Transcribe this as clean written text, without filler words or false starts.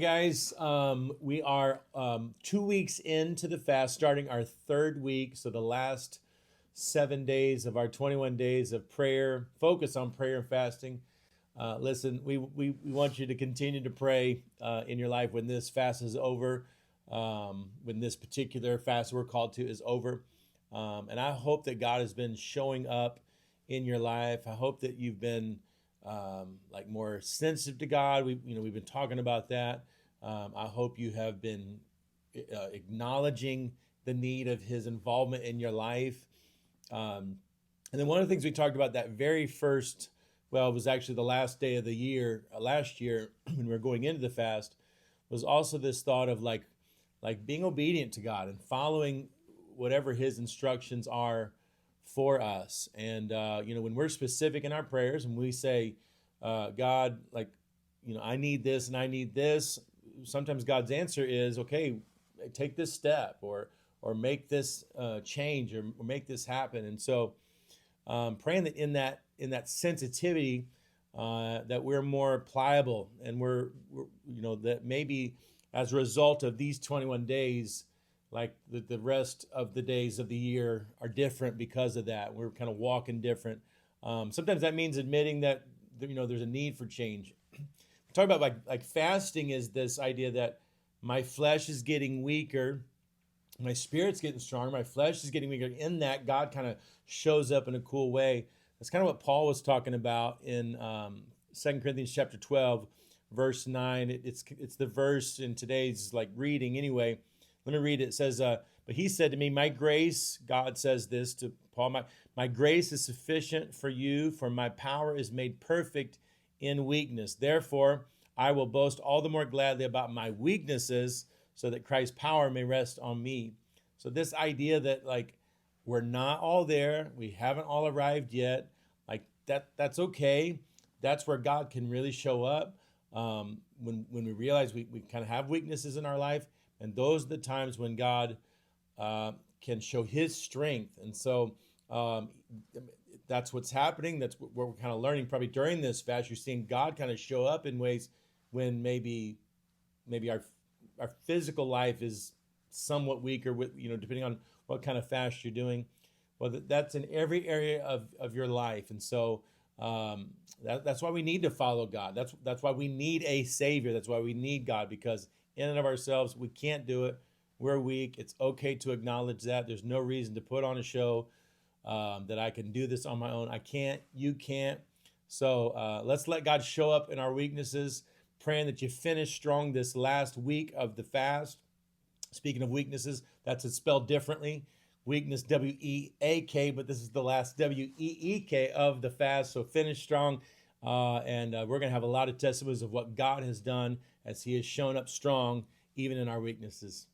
Guys, we are 2 weeks into the fast, starting our third week. So the last 7 days of our 21 days of prayer, focus on prayer and fasting. Listen, we want you to continue to pray in your life when this fast is over, when this particular fast we're called to is over. And I hope that God has been showing up in your life. I hope that you've been like more sensitive to God. We've been talking about that. I hope you have been acknowledging the need of His involvement in your life. And then one of the things we talked about that very first, well, it was actually the last day of the year, last year when we were going into the fast, was also this thought of like being obedient to God and following whatever His instructions are for us. And when we're specific in our prayers and we say, God, I need this and I need this, sometimes God's answer is, okay, take this step or make this change or make this happen. And so praying that in that sensitivity, that we're more pliable, and we're that maybe as a result of these 21 days, like the rest of the days of the year are different because of that. We're kind of walking different. Sometimes that means admitting that there's a need for change. We talk about like fasting is this idea that my flesh is getting weaker, my spirit's getting stronger, my flesh is getting weaker. In that, God kind of shows up in a cool way. That's kind of what Paul was talking about in 2 Corinthians chapter 12, verse 9. It's the verse in today's reading anyway. Let me read it. It says, but he said to me, my grace, God says this to Paul, my grace is sufficient for you, for my power is made perfect in weakness. Therefore, I will boast all the more gladly about my weaknesses, so that Christ's power may rest on me. So this idea that we're not all there, we haven't all arrived yet, that's okay. That's where God can really show up when we realize we kind of have weaknesses in our life. And those are the times when God can show His strength. And so that's what's happening. That's what we're kind of learning probably during this fast. You're seeing God kind of show up in ways when maybe our physical life is somewhat weaker, with depending on what kind of fast you're doing. Well, that's in every area of your life. And so that's why we need to follow God. That's why we need a Savior. That's why we need God, because in and of ourselves, we can't do it. We're weak. It's okay to acknowledge that. There's no reason to put on a show that I can do this on my own. I can't. You can't. So let's let God show up in our weaknesses, praying that you finish strong this last week of the fast. Speaking of weaknesses, that's spelled differently. Weakness, W-E-A-K, but this is the last W-E-E-K of the fast. So finish strong. And we're going to have a lot of testimonies of what God has done as He has shown up strong, even in our weaknesses.